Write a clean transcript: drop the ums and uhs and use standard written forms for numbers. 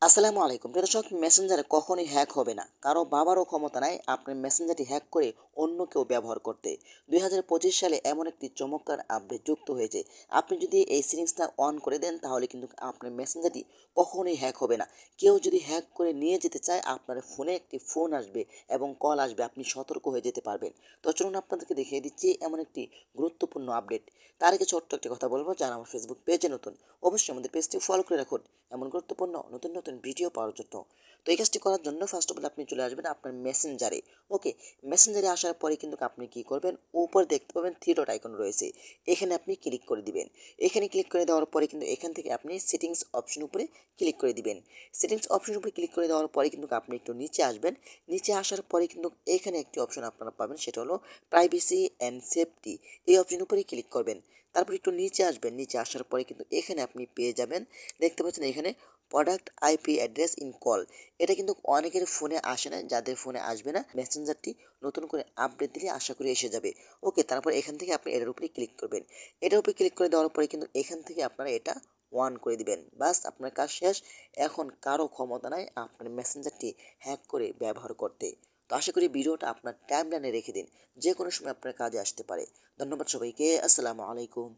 আসসালামু আলাইকুম। প্রিয় দর্শক, মেসেঞ্জারে কখনোই হ্যাক হবে না। কারো বাবারও ক্ষমতা নাই আপনার মেসেঞ্জারটি হ্যাক করে অন্য কেউ ব্যবহার করতে। ২০২৫ সালে এমন একটি চমৎকার আপডেট যুক্ত হয়েছে। আপনি যদি এই সেটিংসটা অন করে দেন তাহলে কিন্তু আপনার মেসেঞ্জারটি কখনোই হ্যাক হবে না। কেউ যদি হ্যাক করে নিয়ে যেতে চায় আপনার ফোনে একটি ফোন আসবে এবং কল আসবে, আপনি সতর্ক হয়ে যেতে পারবেন। তো চলুন আপনাদেরকে দেখিয়ে দিচ্ছি এমন একটি গুরুত্বপূর্ণ আপডেট। তার আগে ছোট্ট একটি কথা বলবো, যারা আমার ফেসবুক পেজে নতুন অবশ্যই আমাদের পেজটি ফলো করে রাখুন এমন গুরুত্বপূর্ণ নতুন নতুন ভিডিও পাওয়ার জন্য। তো এই কাজটি করার জন্য ফার্স্ট অফ অল আপনি চলে আসবেন আপনার মেসেঞ্জারে। ওকে, মেসেঞ্জারে আসার পরে কিন্তু আপনি কি করবেন, উপরে দেখতে পাবেন থ্রি ডট আইকন রয়েছে, এখানে আপনি ক্লিক করে দিবেন। এখানে ক্লিক করে দেওয়ার পরে কিন্তু এখান থেকে আপনি সেটিংস অপশন উপরে ক্লিক করে দিবেন। সেটিংস অপশন উপরে ক্লিক করে দেওয়ার পরে কিন্তু আপনি একটু নিচে আসবেন। নিচে আসার পরে কিন্তু এখানে একটি অপশন আপনারা পাবেন, সেটা হলো প্রাইভেসি অ্যান্ড সেফটি। এই অপশন উপরে ক্লিক করবেন। তারপর একটু নিচে আসবেন। নিচে আসার পরে কিন্তু এখানে আপনি পেয়ে যাবেন, দেখতে পাচ্ছেন এখানে product IP address in call. এটা কিন্তু অনেকের ফোনে আসে না, যাদের ফোনে আসবে না মেসেঞ্জারটি নতুন করে আপডেট দিলে আশা করি এসে যাবে। ওকে, তারপর এখান থেকে আপনি এটার উপরে ক্লিক করবেন। এটার উপরে ক্লিক করে দেওয়ার পরে কিন্তু এখান থেকে আপনারা এটা অন করে দিবেন। বাস, আপনার কাজ শেষ। এখন কারো ক্ষমতা নাই আপনার মেসেঞ্জারটি হ্যাক করে ব্যবহার করতে। তো আশা করি ভিডিওটা আপনার টাইমলাইনে রেখে দিন, যে কোনো সময় আপনার কাজে আসতে পারে। ধন্যবাদ সবাইকে। আসসালামু আলাইকুম।